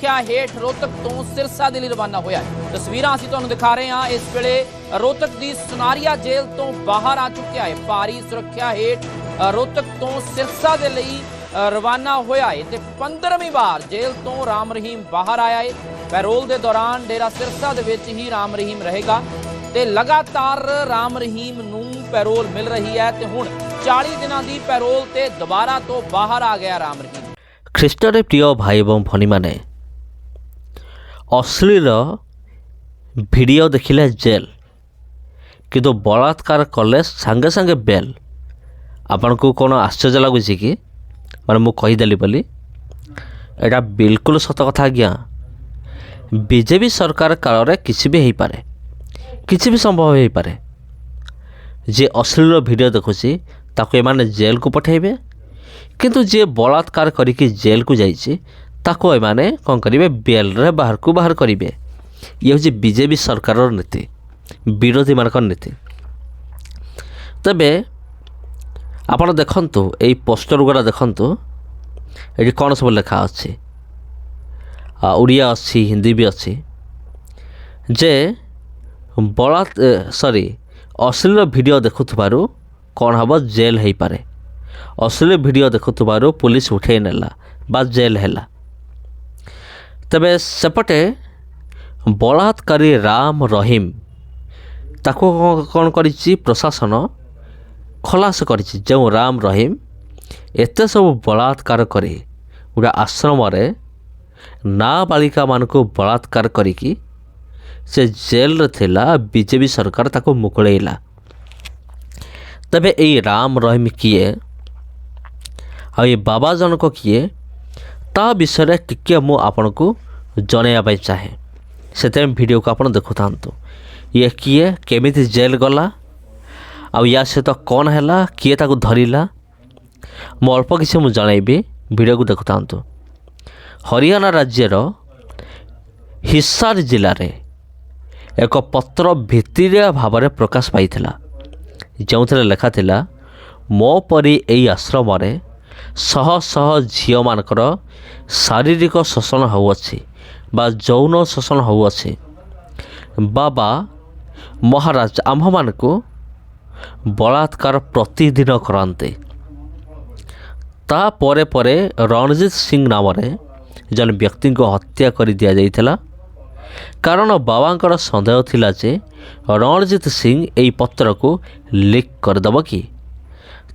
सुरक्षा हेठ रोहतक तो सिरसा दे लई रवाना होया है। तस्वीरां ਅਸੀਂ ਤੁਹਾਨੂੰ ਦਿਖਾ ਰਹੇ ਹਾਂ। ਇਸ ਵੇਲੇ रोहतक ਦੀ ਸੁਨਾਰੀਆ ਜੇਲ੍ਹ ਤੋਂ ਬਾਹਰ ਆ ਚੁੱਕਿਆ ਹੈ। ਭਾਰੀ ਸੁਰੱਖਿਆ ਹੇਠ रोहतक ਤੋਂ ਸਿਰਸਾ ਦੇ ਲਈ ਰਵਾਨਾ ਹੋਇਆ ਹੈ ਤੇ 15ਵੀਂ ਵਾਰ ਜੇਲ੍ਹ ਤੋਂ ਰਾਮ ਰਹੀਮ ਬਾਹਰ ਆਇਆ ਹੈ। ਪੈਰੋਲ ਦੇ ਦੌਰਾਨ ਡੇਰਾ ਸਿਰਸਾ ਦੇ ਵਿੱਚ ਹੀ ਰਾਮ ਰਹੀਮ ਰਹੇਗਾ ਤੇ ਲਗਾਤਾਰ ਰਾਮ ਰਹੀਮ ਨੂੰ ਪੈਰੋਲ ਮਿਲ ਰਹੀ ਹੈ ਤੇ ਹੁਣ 40 ਦਿਨਾਂ ਦੀ ਪੈਰੋਲ ਤੇ ਦੁਬਾਰਾ ਤੋਂ ਬਾਹਰ ਆ ਗਿਆ ਰਾਮ ਰਹੀਮ। ଖ୍ରୀଷ୍ଟରେ ପ୍ରିୟ ଭାଇ ଏବଂ ଭଉଣୀମାନେ, ଅଶ୍ଳୀଳ ଭିଡ଼ିଓ ଦେଖିଲେ ଜେଲ୍, କିନ୍ତୁ ବଳାତ୍କାର କଲେ ସାଙ୍ଗେ ସାଙ୍ଗେ ବେଲ୍। ଆପଣଙ୍କୁ କ'ଣ ଆଶ୍ଚର୍ଯ୍ୟ ଲାଗୁଛି କି ମାନେ ମୁଁ କହିଦେଲି ବୋଲି? ଏଇଟା ବିଲକୁଲ ସତ କଥା ଆଜ୍ଞା। ବିଜେପି ସରକାର କାଳରେ କିଛି ବି ହେଇପାରେ, କିଛି ବି ସମ୍ଭବ ହେଇପାରେ। ଯିଏ ଅଶ୍ଳୀଳ ଭିଡ଼ିଓ ଦେଖୁଛି ତାକୁ ଏମାନେ ଜେଲ୍କୁ ପଠାଇବେ, କିନ୍ତୁ ଯିଏ ବଳାତ୍କାର କରିକି ଜେଲ୍କୁ ଯାଇଛି ତାକୁ ଏମାନେ କ'ଣ କରିବେ? ବେଲ୍ରେ ବାହାରକୁ ବାହାର କରିବେ। ଇଏ ହେଉଛି ବିଜେପି ସରକାରର ନୀତି, ବିରୋଧୀମାନଙ୍କର ନୀତି। ତେବେ ଆପଣ ଦେଖନ୍ତୁ, ଏଇ ପୋଷ୍ଟର ଗୁଡ଼ା ଦେଖନ୍ତୁ, ଏଠି କ'ଣ ସବୁ ଲେଖା ଅଛି। ଓଡ଼ିଆ ଅଛି, ହିନ୍ଦୀ ବି ଅଛି ଯେ ଅଶ୍ଳୀଳ ଭିଡ଼ିଓ ଦେଖୁଥିବାରୁ କ'ଣ ହେବ? ଜେଲ୍ ହେଇପାରେ। ଅଶ୍ଳୀଳ ଭିଡ଼ିଓ ଦେଖୁଥିବାରୁ ପୁଲିସ ଉଠାଇ ନେଲା ବା ଜେଲ୍ ହେଲା। ତେବେ ସେପଟେ ବଳାତ୍କାରୀ ରାମ ରହିମ ତାକୁ କ'ଣ କରିଛି? ପ୍ରଶାସନ ଖଲାସ କରିଛି। ଯେଉଁ ରାମ ରହିମ ଏତେ ସବୁ ବଳାତ୍କାର କରି ଗୋଟେ ଆଶ୍ରମରେ ନାବାଳିକାମାନଙ୍କୁ ବଳାତ୍କାର କରିକି ସେ ଜେଲ୍ରେ ଥିଲା, ବିଜେପି ସରକାର ତାକୁ ମୁକୁଳେଇଲା। ତେବେ ଏଇ ରାମ ରହିମ କିଏ ଆଉ ଏ ବାବା ଜଣକ କିଏ, ତା ବିଷୟରେ ଟିକିଏ ମୁଁ ଆପଣଙ୍କୁ ଜଣାଇବା ପାଇଁ ଚାହେଁ। ସେଥିପାଇଁ ଭିଡ଼ିଓକୁ ଆପଣ ଦେଖୁଥାନ୍ତୁ। ଇଏ କିଏ, କେମିତି ଜେଲ୍ ଗଲା, ଆଉ ୟା ସହିତ କ'ଣ ହେଲା, କିଏ ତାକୁ ଧରିଲା, ମୁଁ ଅଳ୍ପ କିଛି ମୁଁ ଜଣାଇବି। ଭିଡ଼ିଓକୁ ଦେଖୁଥାନ୍ତୁ। ହରିୟାଣା ରାଜ୍ୟର ହିସାର ଜିଲ୍ଲାରେ ଏକ ପତ୍ର ଭିତିରିଆ ଭାବରେ ପ୍ରକାଶ ପାଇଥିଲା, ଯେଉଁଥିରେ ଲେଖାଥିଲା, ମୋ ପରି ଏହି ଆଶ୍ରମରେ ଶହ ଶହ ଝିଅମାନଙ୍କର ଶାରୀରିକ ଶୋଷଣ ହେଉଅଛି ବା ଯୌନ ଶୋଷଣ ହେଉଅଛି। ବାବା ମହାରାଜ ଆମ୍ଭମାନଙ୍କୁ ବଳାତ୍କାର ପ୍ରତିଦିନ କରନ୍ତି। ତାପରେ ପରେ ରଣଜିତ ସିଂ ନାମରେ ଜଣେ ବ୍ୟକ୍ତିଙ୍କୁ ହତ୍ୟା କରି ଦିଆଯାଇଥିଲା, କାରଣ ବାବାଙ୍କର ସନ୍ଦେହ ଥିଲା ଯେ ରଣଜିତ ସିଂ ଏହି ପତ୍ରକୁ ଲିକ୍ କରିଦେବ କି।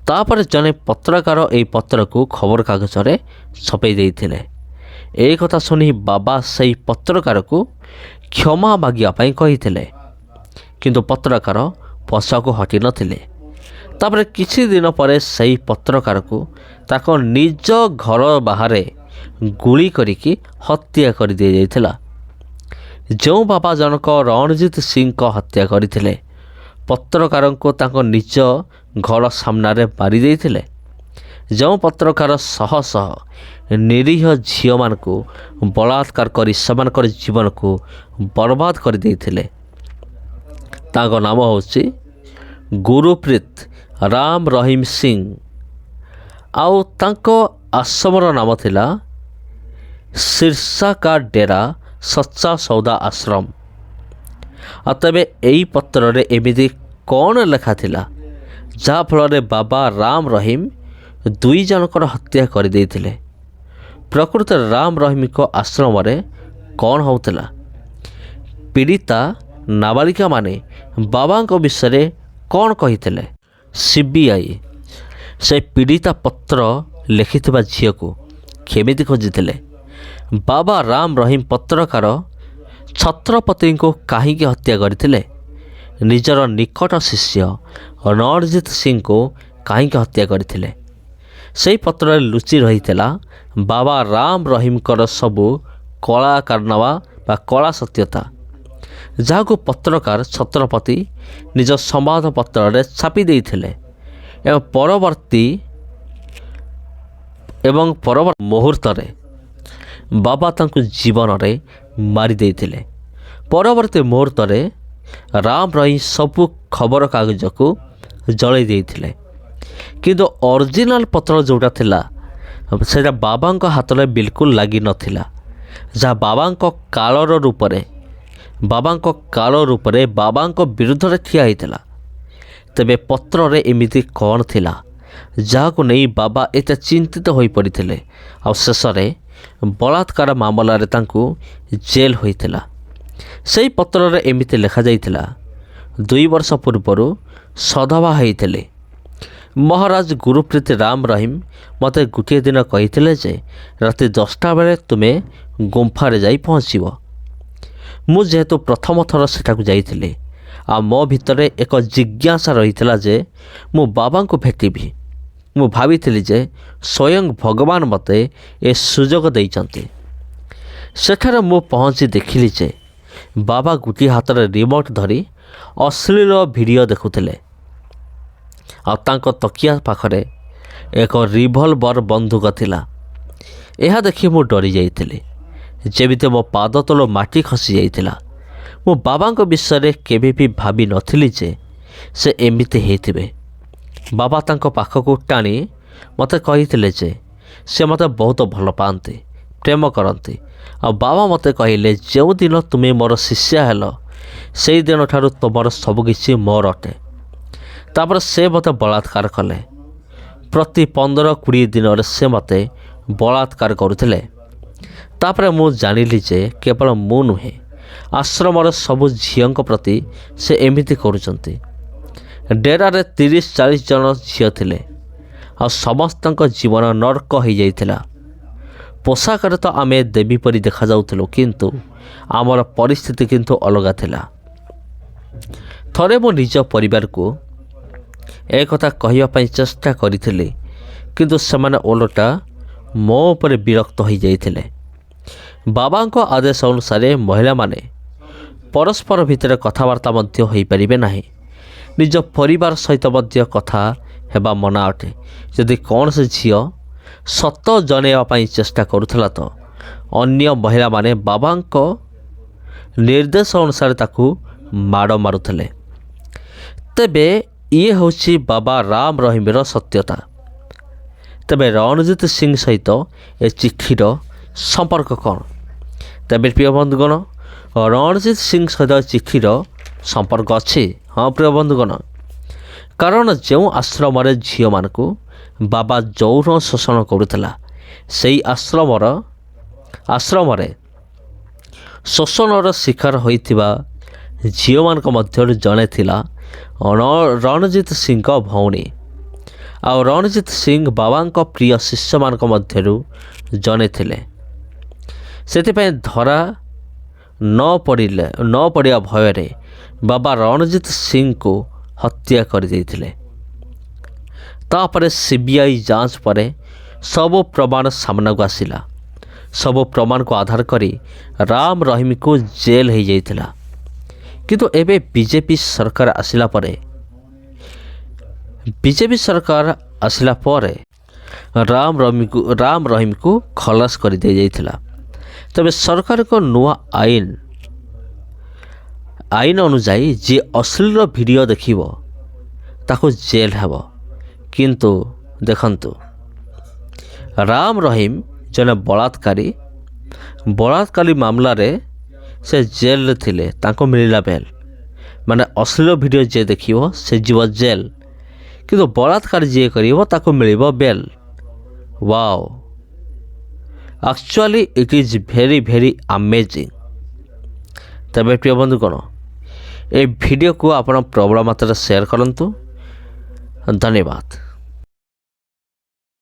ତାପରେ ଜଣେ ପତ୍ରକାର ଏହି ପତ୍ରକୁ ଖବରକାଗଜରେ ଛପେଇ ଦେଇଥିଲେ। ଏହି କଥା ଶୁଣି ବାବା ସେହି ପତ୍ରକାରକୁ କ୍ଷମା ମାଗିବା ପାଇଁ କହିଥିଲେ, କିନ୍ତୁ ପତ୍ରକାର ପଛକୁ ହଟିନଥିଲେ। ତାପରେ କିଛି ଦିନ ପରେ ସେହି ପତ୍ରକାରକୁ ତାଙ୍କ ନିଜ ଘର ବାହାରେ ଗୁଳି କରିକି ହତ୍ୟା କରି ଦିଆଯାଇଥିଲା। ଯେଉଁ ବାବା ଜଣକ ରଣଜିତ ସିଂଙ୍କ ହତ୍ୟା କରିଥିଲେ, ପତ୍ରକାରଙ୍କୁ ତାଙ୍କ ନିଜ ଘର ସାମ୍ନାରେ ମାରି ଦେଇଥିଲେ। ଯେଉଁ ପତ୍ରକାର ଶହ ଶହ ନିରୀହ ଝିଅମାନଙ୍କୁ ବଳାତ୍କାର କରି ସେମାନଙ୍କର ଜୀବନକୁ ବର୍ବାଦ କରିଦେଇଥିଲେ, ତାଙ୍କ ନାମ ହେଉଛି ଗୁରୁପ୍ରୀତ ରାମ ରହିମ ସିଂ, ଆଉ ତାଙ୍କ ଆଶ୍ରମର ନାମ ଥିଲା ସିରସା କା ଡେରା ସଚ୍ଚା ସୌଦା ଆଶ୍ରମ। ଆଉ ତେବେ ଏହି ପତ୍ରରେ ଏମିତି କ'ଣ ଲେଖା ଥିଲା ଯାହାଫଳରେ ବାବା ରାମ ରହିମ ଦୁଇ ଜଣଙ୍କର ହତ୍ୟା କରିଦେଇଥିଲେ? ପ୍ରକୃତରେ ରାମ ରହିମଙ୍କ ଆଶ୍ରମରେ କ'ଣ ହେଉଥିଲା? ପୀଡ଼ିତା ନାବାଳିକାମାନେ ବାବାଙ୍କ ବିଷୟରେ କ'ଣ କହିଥିଲେ? ସିବିଆଇ ସେ ପୀଡ଼ିତା ପତ୍ର ଲେଖିଥିବା ଝିଅକୁ କେମିତି ଖୋଜିଥିଲେ? ବାବା ରାମ ରହିମ ପତ୍ରକାର ଛତ୍ରପତିଙ୍କୁ କାହିଁକି ହତ୍ୟା କରିଥିଲେ? ନିଜର ନିକଟ ଶିଷ୍ୟ ରଣଜିତ ସିଂଙ୍କୁ କାହିଁକି ହତ୍ୟା କରିଥିଲେ? ସେହି ପତ୍ରରେ ଲୁଚି ରହିଥିଲା ବାବା ରାମ ରହିମଙ୍କର ସବୁ କଳା କାରନାମା ବା କଳା ସତ୍ୟତା, ଯାହାକୁ ପତ୍ରକାର ଛତ୍ରପତି ନିଜ ସମ୍ବାଦପତ୍ରରେ ଛାପି ଦେଇଥିଲେ ଏବଂ ପରବର୍ତ୍ତୀ ମୁହୂର୍ତ୍ତରେ ବାବା ତାଙ୍କୁ ଜୀବନରେ ମାରି ଦେଇଥିଲେ। ପରବର୍ତ୍ତୀ ମୁହୂର୍ତ୍ତରେ ରାମ ରହିମ ସବୁ ଖବରକାଗଜକୁ ଜଳାଇ ଦେଇଥିଲେ, କିନ୍ତୁ ଅରିଜିନାଲ ପତ୍ର ଯେଉଁଟା ଥିଲା ସେଇଟା ବାବାଙ୍କ ହାତରେ ବିଲକୁଲ ଲାଗିନଥିଲା। ଯାହା ବାବାଙ୍କ ରୂପରେ ବାବାଙ୍କ ବିରୁଦ୍ଧରେ ଠିଆ ହୋଇଥିଲା। ତେବେ ପତ୍ରରେ ଏମିତି କ'ଣ ଥିଲା ଯାହାକୁ ନେଇ ବାବା ଏତେ ଚିନ୍ତିତ ହୋଇପଡ଼ିଥିଲେ ଆଉ ଶେଷରେ ବଳାତ୍କାର ମାମଲାରେ ତାଙ୍କୁ ଜେଲ୍ ହୋଇଥିଲା? ସେହି ପତ୍ରରେ ଏମିତି ଲେଖାଯାଇଥିଲା, 2 ବର୍ଷ ପୂର୍ବରୁ ସଧବା ହୋଇଥିଲେ ମହାରାଜ ଗୁରୁପ୍ରୀତ ରାମ ରହିମ ମୋତେ ଗୋଟିଏ ଦିନ କହିଥିଲେ ଯେ ରାତି 10ଟା ବେଳେ ତୁମେ ଗୁମ୍ଫାରେ ଯାଇ ପହଞ୍ଚିବ। ମୁଁ ଯେହେତୁ ପ୍ରଥମ ଥର ସେଠାକୁ ଯାଇଥିଲି ଆଉ ମୋ ଭିତରେ ଏକ ଜିଜ୍ଞାସା ରହିଥିଲା ଯେ ମୁଁ ବାବାଙ୍କୁ ଭେଟିବି। ମୁଁ ଭାବିଥିଲି ଯେ ସ୍ୱୟଂ ଭଗବାନ ମୋତେ ଏ ସୁଯୋଗ ଦେଇଛନ୍ତି। ସେଠାରେ ମୁଁ ପହଞ୍ଚି ଦେଖିଲି ଯେ ବାବା ଗୋଟିଏ ହାତରେ ରିମୋଟ୍ ଧରି ଅଶ୍ଳୀଳ ଭିଡ଼ିଓ ଦେଖୁଥିଲେ ଆଉ ତାଙ୍କ ତକିଆ ପାଖରେ ଏକ ରିଭଲଭର ବନ୍ଧୁକ ଥିଲା। ଏହା ଦେଖି ମୁଁ ଡରି ଯାଇଥିଲି, ଯେମିତି ମୋ ପାଦ ତଳୁ ମାଟି ଖସି ଯାଇଥିଲା। ମୁଁ ବାବାଙ୍କ ବିଷୟରେ କେବେ ବି ଭାବି ନଥିଲି ଯେ ସେ ଏମିତି ହେଇଥିବେ। ବାବା ତାଙ୍କ ପାଖକୁ ଟାଣି ମୋତେ କହିଥିଲେ ଯେ ସେ ମୋତେ ବହୁତ ଭଲ ପାଆନ୍ତି, ପ୍ରେମ କରନ୍ତି। ଆଉ ବାବା ମୋତେ କହିଲେ, ଯେଉଁଦିନ ତୁମେ ମୋର ଶିଷ୍ୟା ହେଲ ସେହିଦିନ ଠାରୁ ତୁମର ସବୁକିଛି ମୋର ଅଟେ। ତାପରେ ସେ ମୋତେ ବଳାତ୍କାର କଲେ। ପ୍ରତି 15-20 ଦିନରେ ସେ ମୋତେ ବଳାତ୍କାର କରୁଥିଲେ। ତାପରେ ମୁଁ ଜାଣିଲି ଯେ କେବଳ ମୁଁ ନୁହେଁ, ଆଶ୍ରମର ସବୁ ଝିଅଙ୍କ ପ୍ରତି ସେ ଏମିତି କରୁଛନ୍ତି। ଡେରାରେ 30-40 ଜଣ ଝିଅ ଥିଲେ ଆଉ ସମସ୍ତଙ୍କ ଜୀବନ ନର୍କ ହୋଇଯାଇଥିଲା। ପୋଷାକରେ ତ ଆମେ ଦେବୀ ପରି ଦେଖାଯାଉଥିଲୁ, କିନ୍ତୁ ଆମର ପରିସ୍ଥିତି କିନ୍ତୁ ଅଲଗା ଥିଲା। ଥରେ ମୁଁ ନିଜ ପରିବାରକୁ ଏକଥା କହିବା ପାଇଁ ଚେଷ୍ଟା କରିଥିଲି, କିନ୍ତୁ ସେମାନେ ଓଲଟା ମୋ ଉପରେ ବିରକ୍ତ ହୋଇଯାଇଥିଲେ। ବାବାଙ୍କ ଆଦେଶ ଅନୁସାରେ ମହିଳାମାନେ ପରସ୍ପର ଭିତରେ କଥାବାର୍ତ୍ତା ମଧ୍ୟ ହୋଇପାରିବେ ନାହିଁ। ନିଜ ପରିବାର ସହିତ ମଧ୍ୟ କଥା ହେବା ମନା ଅଟେ। ଯଦି କୌଣସି ଝିଅ ସତ ଜଣାଇବା ପାଇଁ ଚେଷ୍ଟା କରୁଥିଲା ତ ଅନ୍ୟ ମହିଳାମାନେ ବାବାଙ୍କ ନିର୍ଦ୍ଦେଶ ଅନୁସାରେ ତାକୁ ମାଡ଼ ମାରୁଥିଲେ। ତେବେ ଇଏ ହେଉଛି ବାବା ରାମ ରହିମର ସତ୍ୟତା। ତେବେ ରଣଜିତ ସିଂ ସହିତ ଏ ଚିଠିର ସମ୍ପର୍କ କ'ଣ? ତେବେ ପ୍ରିୟ ବନ୍ଧୁଗଣ, ରଣଜିତ ସିଂ ସହିତ ଚିଠିର ସମ୍ପର୍କ ଅଛି। ହଁ ପ୍ରିୟ ବନ୍ଧୁଗଣ, କାରଣ ଯେଉଁ ଆଶ୍ରମରେ ଝିଅମାନଙ୍କୁ ବାବା ଯୌନ ଶୋଷଣ କରୁଥିଲା, ସେହି ଆଶ୍ରମରେ ଶୋଷଣର ଶିକାର ହୋଇଥିବା ଝିଅମାନଙ୍କ ମଧ୍ୟରୁ ଜଣେ ଥିଲା ରଣଜିତ ସିଂଙ୍କ ଭଉଣୀ। ଆଉ ରଣଜିତ ସିଂ ବାବାଙ୍କ ପ୍ରିୟ ଶିଷ୍ୟମାନଙ୍କ ମଧ୍ୟରୁ ଜଣେ ଥିଲେ। ସେଥିପାଇଁ ଧରା ନ ପଡ଼ିବା ଭୟରେ ବାବା ରଣଜିତ ସିଂଙ୍କୁ ହତ୍ୟା କରିଦେଇଥିଲେ। ତାପରେ ସିବିଆଇ ଯାଞ୍ଚ ପରେ ସବୁ ପ୍ରମାଣ ସାମ୍ନାକୁ ଆସିଲା। ସବୁ ପ୍ରମାଣକୁ ଆଧାର କରି ରାମ ରହିମକୁ ଜେଲ୍ ହୋଇଯାଇଥିଲା। କିନ୍ତୁ ଏବେ ବିଜେପି ସରକାର ଆସିଲା ପରେ ରାମ ରହିମକୁ ଖଲାସ କରିଦିଆଯାଇଥିଲା। ତେବେ ସରକାରଙ୍କ ନୂଆ ଆଇନ ଅନୁଯାୟୀ ଯିଏ ଅଶ୍ଳୀଳ ଭିଡ଼ିଓ ଦେଖିବ ତାକୁ ଜେଲ୍ ହେବ। କିନ୍ତୁ ଦେଖନ୍ତୁ, ରାମ ରହିମ ଜଣେ ବଳାତ୍କାରୀ ମାମଲାରେ ସେ ଜେଲ୍ରେ ଥିଲେ, ତାଙ୍କୁ ମିଳିଲା ବେଲ୍। ମାନେ ଅଶ୍ଳୀଳ ଭିଡ଼ିଓ ଯିଏ ଦେଖିବ ସେ ଯିବ ଜେଲ୍, କିନ୍ତୁ ବଳାତ୍କାର ଯିଏ କରିବ ତାକୁ ମିଳିବ ବେଲ୍। Wow, actually it is very very amazing. ତେବେ ପ୍ରିୟ ବନ୍ଧୁଗଣ, ଏ ଭିଡ଼ିଓକୁ ଆପଣ ପ୍ରବଳ ମାତ୍ରାରେ ସେୟାର କରନ୍ତୁ। ଧନ୍ୟବାଦ।